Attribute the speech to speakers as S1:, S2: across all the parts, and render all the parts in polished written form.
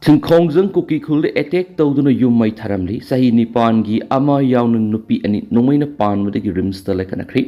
S1: Thingkhongjang Kuki khulde attack tawduna yum mai tharamli sahi nipan gi ama yawn nupi ani nomaina pan mudagi rims ta lekanakri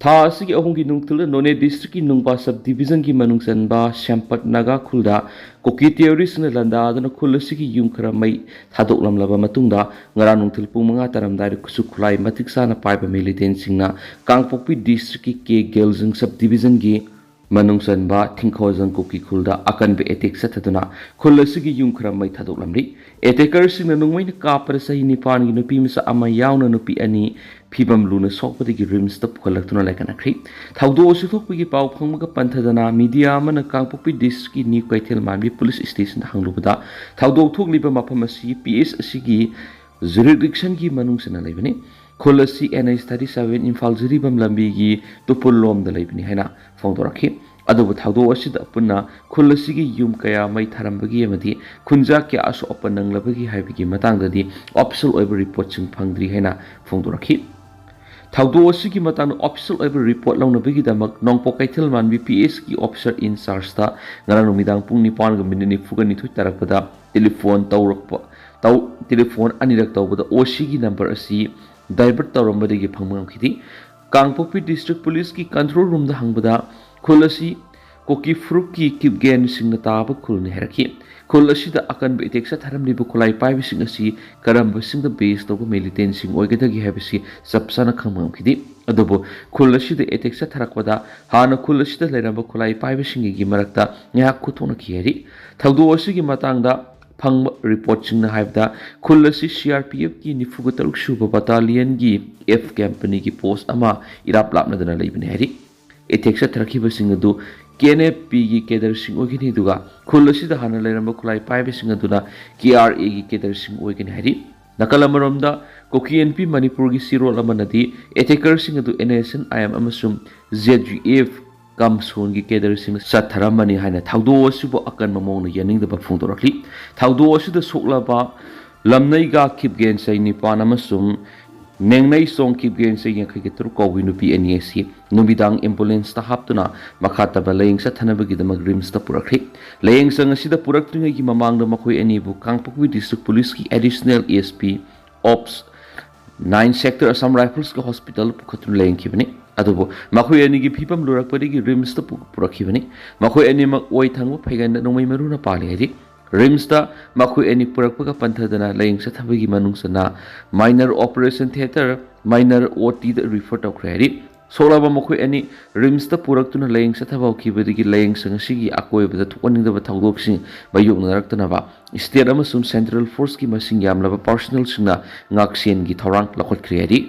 S1: tha asigi ahungi nungthil none district ki nungpa sub division ki manungsan ba Champat Naga khulda Kuki theories na landa dana khul asigi yum khara mai thadok lamlaba matungda ngara nungthil pung manga taramdai kusu khulai matiksa na paiba militant singna Kangpokpi district ki ke Geljing sub division gi manungsan ba Thingkhongjang Kuki khulda akan be attack sathaduna khullasigi yung khram mai thadok lamri attacker sing na nungmai na kapar sahi nipan gi nupi misa ama yawna nupi ani phibam luna sokpadi gi rims ta pholaktuna lekana khri thawdo suthokpi gi paw phangmaga panthadana media mana Kangpokpi district ki ni kaithel manbi police station hanglubada thawdo thokliba mafam asi PS asigi jurisdiction gi manungsana leibani khulasi NH37 Imphal Jiribam lambi gi tupul lom da leibani haina phongdorakhi adubu thawdo asida punna khulasi gi yum kaya mai tharambagi amadi khunja kya aso opanang labagi haibigi matangdadi official oiba report sing phangdri haina phongdorakhi thawdo asigi matang official oiba report launabagi damak nongpo kaithil man BPS ki officer in charge ta ngara numidang pung 9 ga minute fuga ni thu tarakpada telephone tawrakpa telephone anirak tawbada OC gi number asi divert tawrambadagi phangmang khidi Kangpokpi district police ki control room da hangbada khulasi Kuki fruit ki kipgen singna taba khulni heraki khulasi da akan be teksa tharamli bu khulai pai bi sing asi karamba sing da base to militant sing oigadagi habisi sapsana khamang khidi adubo khulasi da teksa tharakpada hana khulasi da leramba khulai pai bi sing gi marakta nya khuthona khiyari thawdo asigi matangda phang report sing na haibda khulasi CRPF ki nifuga taruk shuba battalion gi F company ki post ama irap lapna dana leibani hari eteksa trakhiba sing adu KNP gi kedar sing ogini duga khulasi da hana leramba khulai paibe sing aduna KRA gi kedar sing ogini hari nakalamromda KNP Manipur gi sirol amanadi attacker sing adu NSN IM amasum ZGF Kamsun gi kedar sing satharamani haina thawdo asubo akan mamong na yaning da phungdorakli thawdo asu da soklaba lamnai ga khipgen sai ni panamasum nengnai song khipgen sai yang khai tur ko winu pi NSC numidang ambulance ta haptuna makhata ba leng sathanabagi da magrims ta purakli leng sang asida puraktunga gi mamang da makhoi ani bu Kangpokpi district police ki additional ASP ops 9 sector Assam Rifles ka hospital pukhatun leng khibani adubo makhoi ani gi phipam lurakpadi gi rims ta purakhibani makhoi ani mak oi thangwa phaigan nongmai maruna pali hadi rims ta makhoi ani purakpa panthadana leng sathabagi manungsana minor operation theater minor OT da refer to khari solaba makhoi ani rims ta puraktuna leng sathabau khibadi gi leng sangasi akoi bada thukaning da thangdoksing bayuk naraktana ba state amasum central force ki masing yamlaba personal singna ngaksen gi thorang lakhot khriari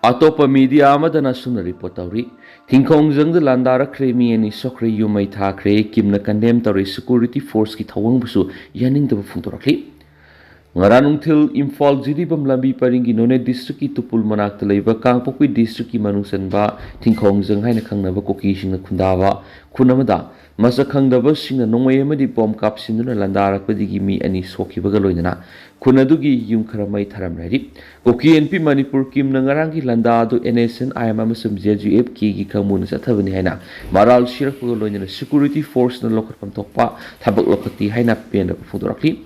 S1: Atopa media amadana suna report tawri Thingkhongjang da landara kremi ani sokre yumai thakre kimna condemn tawri security force ki thawang busu yaning da phungtorakli ngaranungthil Imphal Jiribam lambi paringi none district ki tupul manakta leiba Kangpokpi district ki manungsan ba Thingkhongjang haina khangnaba Kuki singna khundawa khunamada masa khangdaba singna nongmai amadi bom kap sinduna landarakpadigi mi ani sokhibaga loinana khunadu-gi yung kharamai tharamrari KNP Manipur kim nangarangi landadu NSN IM amasum ZGF ki gi khamuna sathabani haina maral shirakpaga loinana security force na lokhatpam thokpa thabak lokhati haina pena fudorakli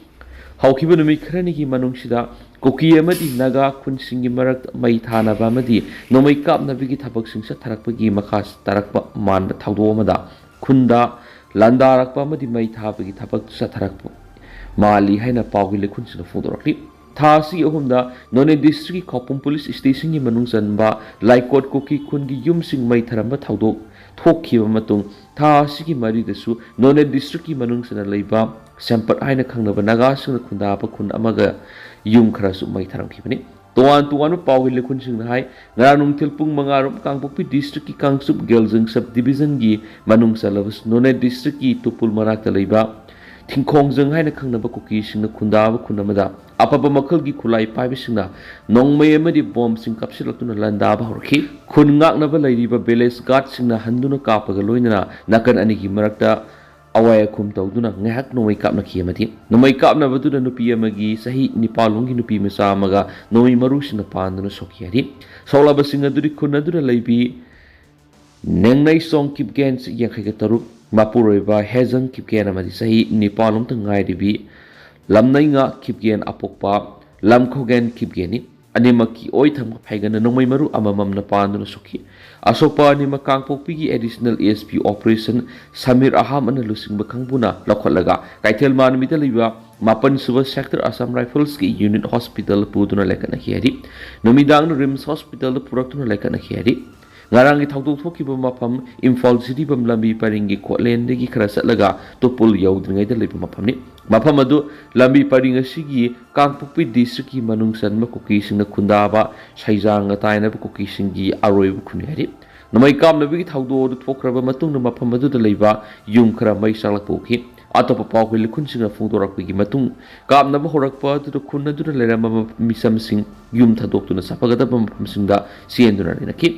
S1: haukiba numi kharani gi manungsida Kuki amadi naga khunsingi marak mai thanaba amadi nomai kapnabigi thabak singsa tharakpagi makhas tarakpa man thawdo amada khunda landarakpa amadi mai thabagi thabak sa tharakpa mali haina pawgi lekhun sina fudorakli thasi ahumda none district khopum police station gi manungsan ba laikot Kuki khungi yumsing mai tharamba thawdok thokhiba matung thasi gi mari desu none district gi manungsana leiba Champat haina khangnaba naga singna khunda pa khun amaga yum khara su mai tharam khibani tuan pawgi lekhun singna hai nganung thilpung mangarum Kangpokpi district ki Kangsup Geljing sub division gi manungsa labas none district ki tupul marakta leiba Thingkhongjang haina khangnaba Kuki singna khundaba khunamada apapa makhal gi khulai paibe singna nongmai amadi bomb sing kapsilatuna landaba horki khun ngaknaba leiriba village guard singna handuna kapaga loinana nakan ani gi marakta awaya khum tawduna ngahak nomai kapna khiyamati nomai kapna baduna nupi amagi sahi nipalungi nupi masa amaga nomai maru singna panduna sokhiyari solaba singa duri khunaduna leibi nengnai song kipgen yankhaiga taruk Mapuroiba Hezang Kipken amadi sahi Nipalom tangai dibi lamnai nga Kipken apokpa lamkhogen Kipgeni animaki oi tham phaigana nongmai maru amamam na panduna sukhi asopa anima kangpokpi additional ASP operation Samir Aham ana lusing bakangbuna lokholaga kaithel man mita liba mapan suba sector Assam Rifles ki unit hospital puduna lekana hiari nomidang rims hospital puraktuna lekana hiari ngarang gi thawdok thokiba mafam Imphal city bam lambi paringi Kotlen degi khara satlaga topul yaudringai da leiba mafam ni mafam adu lambi paring asigi kangpokpi district ki manungsan ma kuki singna khundaba saijang ataina ba kuki singi aroi bu khuniari namai kam nabi gi thawdo du thokraba matung na mafam adu da leiba yum khara mai salak pokhi atop paw ki likhun singa phungdorak gi matung kam na ba horakpa du khunna du lerama misam sing yum thadok tu na sapaga ba mafam singda sienduna ni nakhi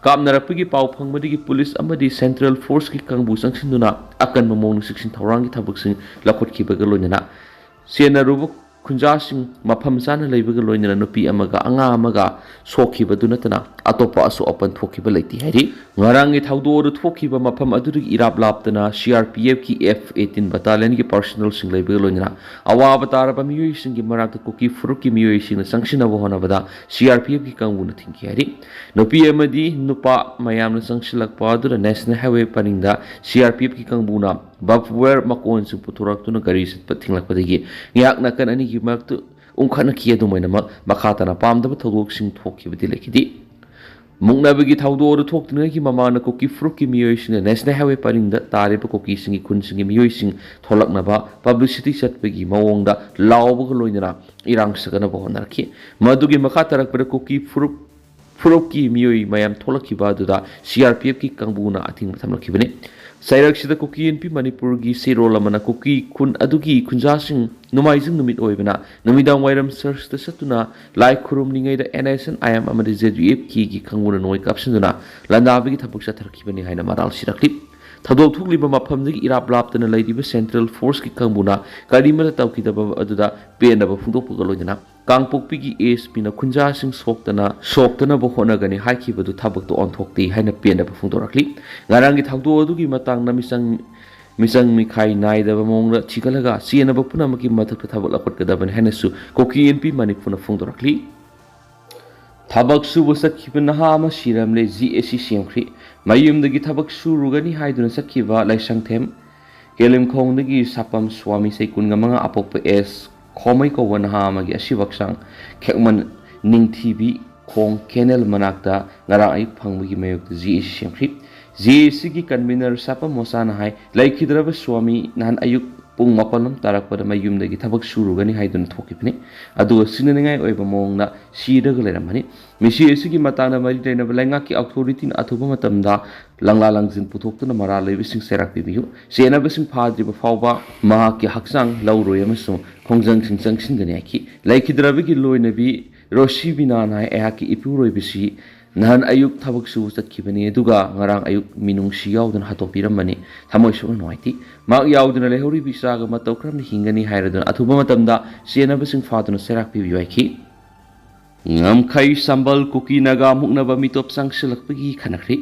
S1: kam narakpigi paw phangmadi police amadi central force ki kangbu sangsinuna akan mamong siksin thawrang ki thabuk sing lakhot ki baga loinana sena rubu khunja sing mafam sana leibaga loinana nupi amaga anga amaga sokhi baduna tana atopa asu open thokhi ba leiti hari ngarang gi thawdo ru thokhi ba mafam adu irap laptana CRPF ki F18 battalion ki personnel sing leibaga loinana awa batara ba miyoi sing gi marak kuki furuk ki miyoi sing sangsina bo hona bada CRPF ki kangbu na thingki hari nupi amadi nupa mayam na sangsilak pa adu national highway paninda CRPF ki kangbu na bafwer makon sing puturak tu na gari sit pathinglak padagi nyak nakan ani gi mak tu ungkhana ki adu maina makata na pam da thogok sing thokhi bidi lekidi mungnabagi thawdo ru thoktina ki mamana ko ki fruk ki miyoi sing national highway parinda tare pa ko ki sing kun sing miyoi sing tholakna ba publicity chatpagi mawongda lawbag loinana irang sagana bo honarki madugi makatarak pa ko ki fruk ki miyoi mayam tholaki ba duda CRPF ki kangbuna ating mathamlaki bane Sairak sida kuki NP Manipur gi Sire lamana kuki kun adugi kunjasing numaising numit oibana numidang wairam search ta satuna lai khurum ningai da NSN IM amadi ZUF ki khanguna noi kapsinduna landabigi thapuk sa tharkibani haina maral sirakli thadok thukliba mafamdagi irap laptana leidiba central force ki khanguna karimala tawkidaba aduda penaba phungdokpuga loidana kangpokpi gi ASP na khunjasing soktana bo honagani haikibadu thabakto onthokti haina penaba phungdorakli ngarangi thawdo adugi matang na misang mikhai nai da mong ra chikalaga siena ba puna maki mathak thabak lakot kadaban hainasu koki NP Manipur na phungdorakli thabak su wasat khibna ha ma siramle GAC siamkhri mayumdagi thabak su rugani haiduna sakhiba laisangthem kelim khongdagi sapam swami seikun ngamanga apokpa S khomai ko wan ha ma gi asibaksang khekman ningthibi khong kenel manakta ngara ai phangbugi mayok GAC siamkhri GAC ki convener sapam mosana hai laikhidraba swami nan ayuk pung mapalam tarakpada mayumdagi thabak surugani haiduna thokipni adu siningai oiba mongna siraga leramani misi esigi matana mari daina balenga ki authority na athuba matamda langla langjin puthokna mara leibising serak bibiyu sena bising phadri ba fawba ma ki haksang lauroi amasu khongjang singchang singani ki laikhidrabi ki loinabi roshi binana eha ki ipuroi bisi nahan ayuk thabak su chatkibani duga ngarang ayuk minung si yaudun hatopiramani thamoi su noiti mak yaudun lehori bisaga matokram hingani hairadun athuba matamda sena bising phaduna serak bibiyu ki ngamkhai sambal kuki naga muknaba mitop sangsilakpagi khanakri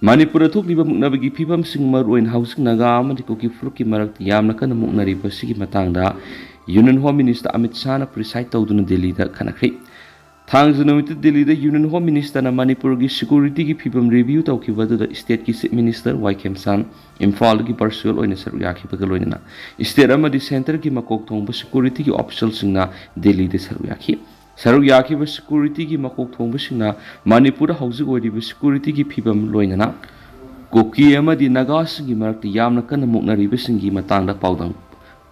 S1: Manipur thokliba muknabagi phibam sing maroin housing naga amadi kuki fruki marak yamna kana muknari basigi matangda Union Home Minister Amit Shah na preside tawduna Delhi da khanakri Thangzunamit Delhi da Union Home Minister na Manipur gi security gi phibam review tawkiba da state ki chief minister YKM San Imphal gi personal oina saru yakhi bagaloina state amadi center gi makok thongba security gi official singna Delhi da saru yakhi Saruk yaki ba security ki makok thongba singna Manipur hausi oidiba security ki phibam loinana Kuki amadi naga singi marakti yamna kana muknariba singi matangda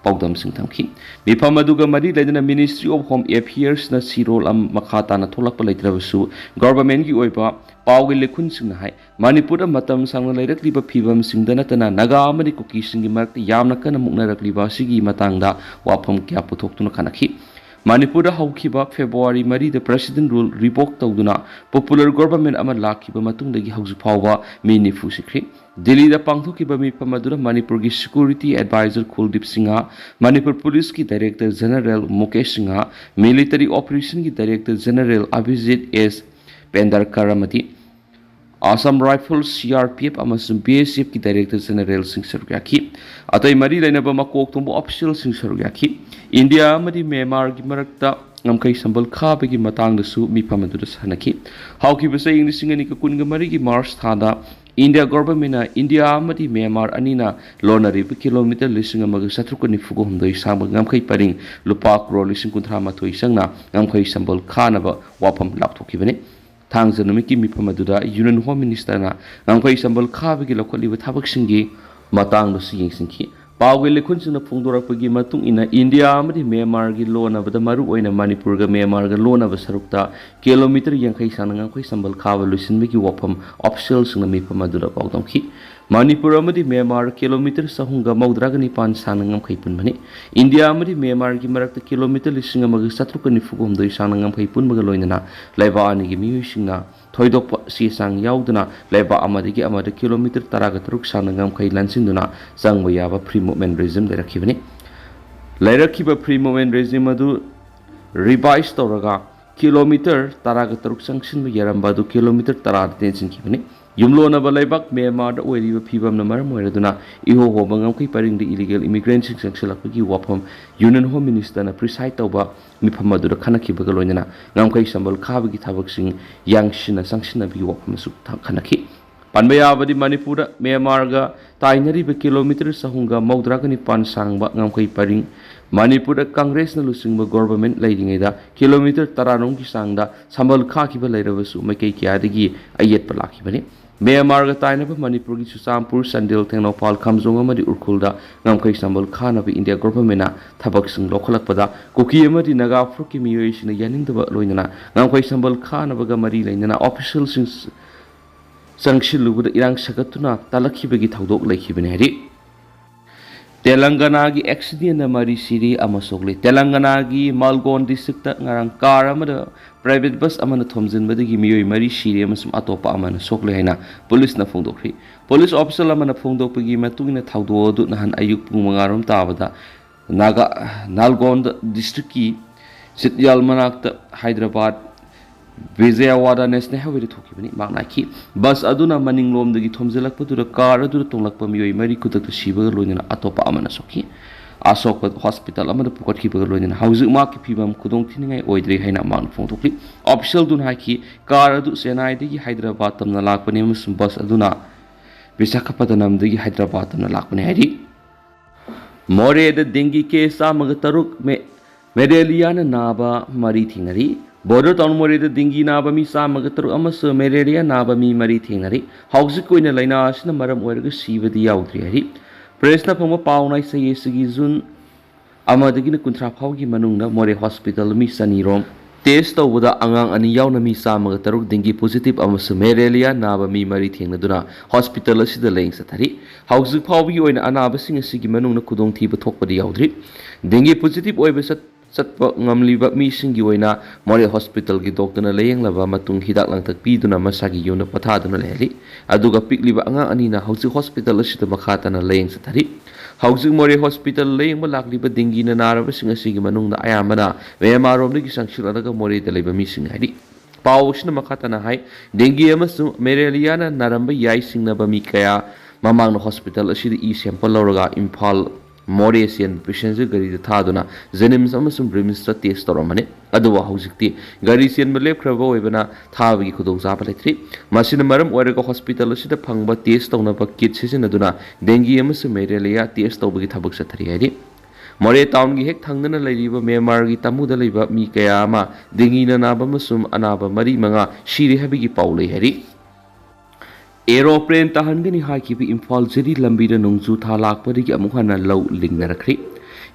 S1: paudam sing thamki mifam aduga mari ledana Ministry of Home Affairs na sirol am makhata na tholakpa leitrabasu government ki oiba pawgi lekhun singna hai Manipur matam sangna leirakliba phibam singdana tana naga amadi kuki singi marakti yamna kana muknarakliba sigi matangda wafam kya puthoktu na kanakhi Manipur haukiba February mari the president rule revoke tawduna popular government ama lakiba matungdagi hauju phawba mini fusikri Delhi da pangthokiba mi pamadura Manipur gi security advisor Kuldip Singha Manipur police ki director general Mukesh Singha military operation ki director general Abhijit S Pendarkar amati Assam Rifles CRPF amasung BSF ki Director General sing saruk yaki atai mari lainaba makok tumbu official sing saruk yaki India amadi Myanmar gi marakta ngamkai sambal khabagi matangdasu mifam adu sanaki hauki basa English ngani ka kunga mari gi March thada India government na India amadi Myanmar anina lonari pa kilometer lising amaga satruk ni fugo humdoi sang ngamkai paring lupa crore lising kunthra mathoi sangna ngamkai sambal khanaba wapam lapthoki bane Tangza numiki mipamaduda Union Home Minister na ngamkai sambal khabagi lokoli bathabak singi matang do sing singki pawge lekhun sina phungdora pagi matung ina India amadi Myanmar gi lona bada maru oina Manipur ga Myanmar ga lona ba sarukta kilometer yankai sana ngamkai sambal khaba lusin miki wapam official sina mipamaduda pawdamki Manipur amadi Myanmar kilometer sahunga maudra ni pan sana ngamkai punmani India amadi Myanmar gi marakta kilometer lising amaga satruk ni fugum doi sana ngamkai pun maga loinana laiba ani gi miyu singna thoidok si sang yauduna laiba amadi gi amada kilometer taraga truk sana ngamkai lansinduna sangba yaba free movement regime lerakibani leirakiba free movement regime adu revise toraga kilometer taraga truk sangsin yaramba du kilometer tarada tensin kibani Yumlona balaibak Myanmar da oiriba phibam na maram oiraduna iho ho bangam kai paring de illegal immigrant sing sangsalakpagi wapam Union Home Minister na preside tauba mifam adu khanaki bagaloina ngam kai sambal khabagi thabak sing yangsina sangsina bi wapam su khanaki panbaya badi Manipur Myanmar ga tainari be kilometer sahunga maudra gani pan sangba ngam kai paring Manipur Congress na lusingba government laidingeda kilometer taranong ki sangda sambal kha ki ba lairabasu makai kyadagi ayet palaki bani Myanmar ga tainaba Manipur gi Susampur Sandil Tengnopal Khamjong amadi Urkhulda ngamkai sambal khana bi India government na thabak sing lokhalakpada Kuki amadi Naga Fruki miyoi sina yaningdaba loinana ngamkai sambal khana baga mari lainana official sing sangshilubada irang sagatuna talakhibagi thaudok laikhibani hari Telangana gi accident na mari Sire amasogli Telangana gi Malgon district ngarang car amada private bus amana thomjin badagi miyoi mari Sire amasum atopa amana sogle haina police na phongdokri police officer amana phongdokpagi matungina thaudo du nahan ayuk pung mangarom tabada naga Nalgon district ki Sityal manakta Hyderabad Vijayawada National Highway thoki bani makna ki bus aduna maninglom dagi thomjelakpa dura car adura tonglakpa miyoi mari kutak siba loinana atopa amana soki Asok hospital amada pukatki baga loinana hauzik ma ki phibam Khudong thiningai oidre haina maan phongthokli official dun haki car adu Chennai dagi Hyderabad tamna lakpani amasum bus aduna Visakhapatnam dagi Hyderabad tamna lakpani hari Moreh da dengue case amaga taruk malaria na naba mari thinari Border town Moreh da dengue naba mi samaga taruk amasu malaria naba mi mari thinari hauzik koina laina asina maram oiraga sibadi yaudri hari press na phangba paunai sai sigi jun amadagi na kunthra phawgi manungna Moreh hospital mi sanirom test tawda angang ani yauna mi samaga taruk dengue positive amasu malaria naba mi mari thingnaduna hospital asida leng sathari hauzik phawgi oina anaba sing asigi manungna kudong thiba thokpadi yaudri dengue positive oiba satpa ngamliba mi singi oina Moreh hospital gi doctor na layenglaba matung hidak langtak piduna masagi yona pathaduna lehli aduga pikliba anga ani na hauzik hospital asida makhata na layeng sathari hauzik Moreh hospital layeng balakliba dengue na naraba sing asigi manungna ayamana Myanmar romdagi sangshiladaga Moreh da leba mi sing hari pawsna makhata na hai dengue amasu malaria na naramba yai singnaba mi kaya mamang hospital asida e sample lawraga Imphal Moreh sian passenger gari da thaduna Jenims amasum Brims ta test toramane aduwa haujikti gari sian malep khraba oibana thabagi khudong jaba letri masina maram oiraga hospital asida phangba test tawna ba kit sisinaduna dengue amasum malaria test tawbagi thabak sathari hari Moreh town gi hek thangna lairiba Myanmar gi Tamu da leiba mi kaya ama dengue na naba masum anaba mari manga Sire habigi paulei hari Aeroplane tahangani hakibi Imphal jeri lambida nungju tha lakpadagi amuk hana law lingnarakri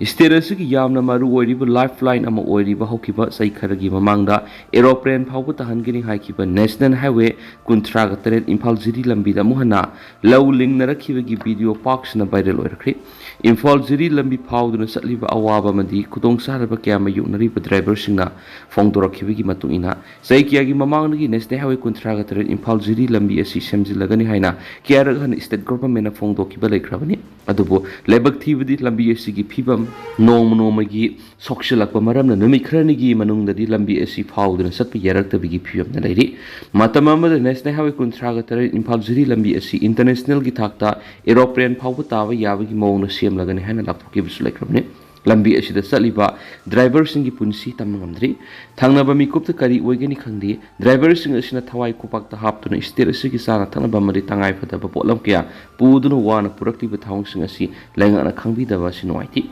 S1: state asigi yamna maru oiriba lifeline ama oiriba hokiba sai kharagi mamangda aeroplane phawba tahangani hakiba national highway kuntraga teret Imphal jeri lambida muhana law lingnarakibagi video parks na viral oirakri Imphal jeri lambi phawduna satliba awaba madi khudong saraba kyama yunariba driver singna phongdorakibagi matungina sai kyagi mamangdagi national highway kuntraga teret Imphal jeri lambi asi semjilagani haina kyaragan state government na phongdokiba laikhrabani adubo lebak thibadi lambi asigi phibam नोमगी सोक्सिलक मरमना नुमित खरनिगी मनुंगददी लंबी असि फाउदुना सत्प यारक्तबिगी फियमना लैरि मतम अमदा national highway 39 Imphal Jiri लंबी असि international की थाकता aeroplane फाउब ताब याबगी मौना सेमलगने हाना लाथोकिबसु लैख्रबने लंबी असिदा चलिबा driver सिंगी पुंसी तमंगमद्री थांगनबा मिकुप्त करी ओइगनी खंगदि ड्राइवर सिंग असिना थवाई कुपाक्ता हापतुना स्टेट असिगी साना थंगनबा मरि तंगाई फदबा पोलम क्या पुदुना वाना पुरक्तिबा थाउंग सिंग असि लैंगना खंगबिदबा सिनोइति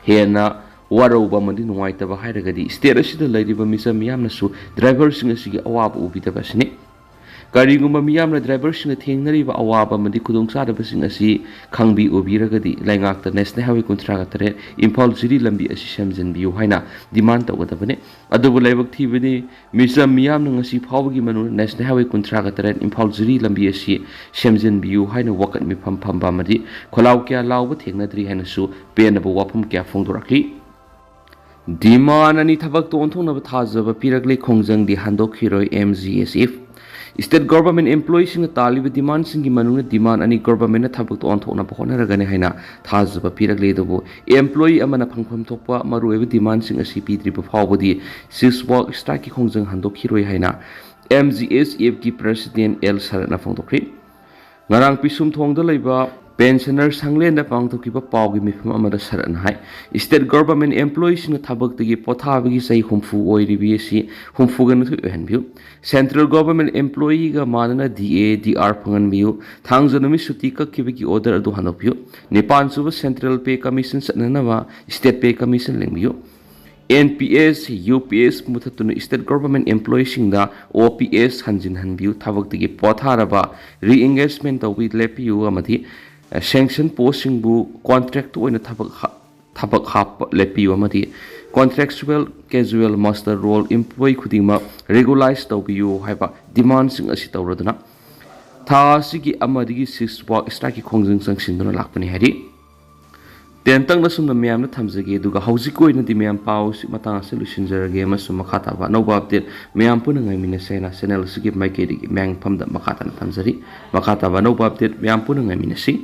S1: हेना वारौबा मदि नुवाइतबा हाइरगदि स्टेट असिदा लैरिबा मिसा मियामनसु ड्राइवर सिंग असिगी अवाब उबिदबा सिने करीगुम्बा मियामना ड्राइवर सिंग थेंगनरिबा अवाब मदि खुदोंग चादबा सिंग असि खंगबि उबिरगदि लैंगाक्ता नेशनल हाईवे 39 इम्फाल जिरी लंबी असि सेमजनबियु हाइना डिमांड तौगदबने अदुबु लाइबक थिबनि मिसा मियामना ngasi फावबगी मनु नेशनल हाईवे 39 इम्फाल जिरी लंबी असि सेमजनबियु हाइना वकत मिफम फमबा मदि खोलाव क्या लावबा थेंगनद्रि हाइनासु पेनबो वाफम क्या फोंदोरखि डिमांड अनि थबक तोंथोनबा थाजबा पिरगले खोंजंग दि हांदोखिरोय MGSF स्टेट गवर्नमेंट एम्प्लॉयीज तालिब डिमांड सिंगी मनुंग डिमांड अनि गवर्नमेंट थबक तो ऑनथोना होनरगने हाइना थाजब पिरगले दबो एम्प्लॉयी अमना फंगफम थोपा मरुएब डिमांड सिंग असि पिद्रिब फावबदी 6 वर्क स्ट्राइक की खोंजंग हांदोखिरोय हाइना MGSF की प्रेसिडेंट एल सरना फोंदोखरि ngarang pisum thongda leiba pensioner sanglen da pangthokiba pawgi mifam amada saran hai state government employees na thabak tagi pothabagi sai humfu oiribi si humfu gan thu henbiu central government employee ga manana DA DR phangan biu thangjanami suti ka kibigi order adu hanopiu nipan suba central pay commission sanana state pay commission lengbiu NPS, UPS मुथतुन state government employees सिंगदा OPS हंजिन हनबिउ थबक तगी पोथारबा reengagement तौबि लेपिउ अमथि सैंक्शन पोस्ट सिंगबु कॉन्ट्रैक्ट ओइना थबक हाप लेपिउ अमथि contractual casual master roll employee खुदिमा रेगुलाइज तौबिउ हाइबा डिमांड सिंग असि तौरदुना था सिगी अमदिगी 6 वर्क स्ट्राइक की खोंजंग संगसिनदुना लाकपनि हारि तेंतंग नसुम म्याम थमजगे दुगा हौजिक ओइना दि म्याम पाउस मता से लुसिनजरगे मसु मखाता बा नौबा अपडेट म्याम पुन ngai सेना चैनल सिगे माइकेदि म्यांग फमदा मखाता थमजरी मखाता बा नौबा अपडेट म्याम पुन ngai